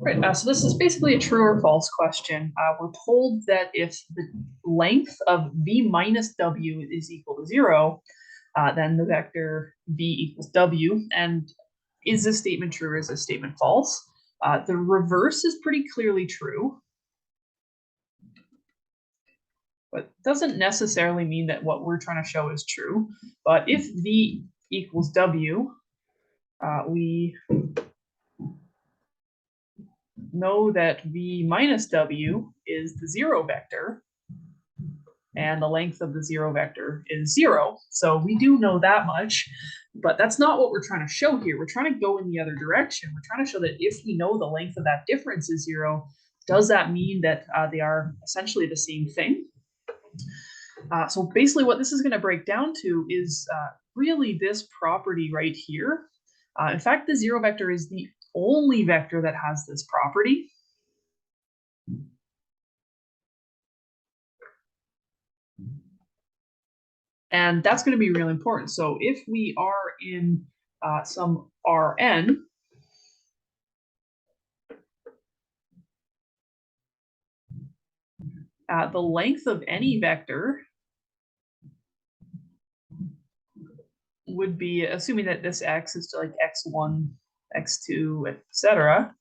Right, so this is basically a true or false question. We're told that if the length of v minus w is equal to 0, then the vector v equals w. And is this statement true or is this statement false? The reverse is pretty clearly true, but doesn't necessarily mean that what we're trying to show is true. But if v equals w, we know that v minus w is the 0 vector, and the length of the 0 vector is 0. So we do know that much, but that's not what we're trying to show here. We're trying to go in the other direction. We're trying to show that if we know the length of that difference is 0, does that mean that they are essentially the same thing? So basically what this is going to break down to is really this property right here. In fact, the 0 vector is the only vector that has this property. And that's going to be really important. So if we are in some Rn, the length of any vector would be, assuming that this x is to like x1, x2, etc.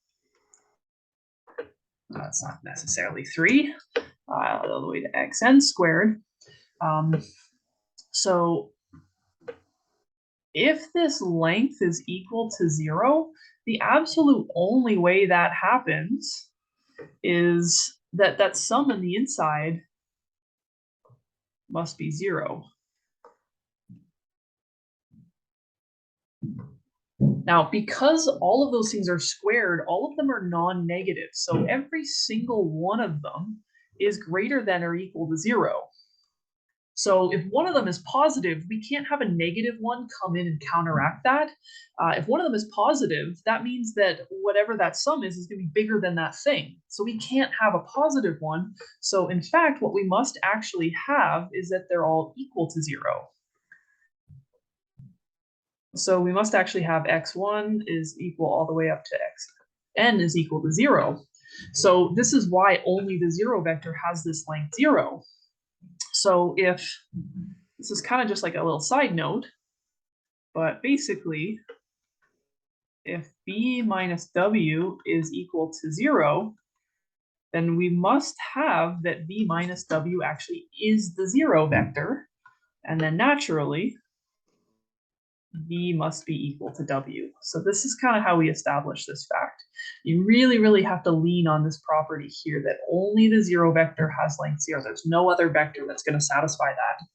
It's not necessarily 3, all the way to xn squared. So if this length is equal to 0, the absolute only way that happens is that that sum on the inside must be 0. Now, because all of those things are squared, all of them are non-negative. So every single one of them is greater than or equal to 0. So if one of them is positive, we can't have a negative one come in and counteract that. If one of them is positive, that means that whatever that sum is going to be bigger than that thing. So we can't have a positive one. So in fact, what we must actually have is that they're all equal to 0. So we must actually have x1 is equal all the way up to xn is equal to 0. So this is why only the 0 vector has this length 0. So if, this is kind of just like a little side note, but basically, if b minus w is equal to 0, then we must have that b minus w actually is the 0 vector. And then naturally, v must be equal to w. So this is kind of how we establish this fact. You really, really have to lean on this property here that only the 0 vector has length 0. There's no other vector that's going to satisfy that.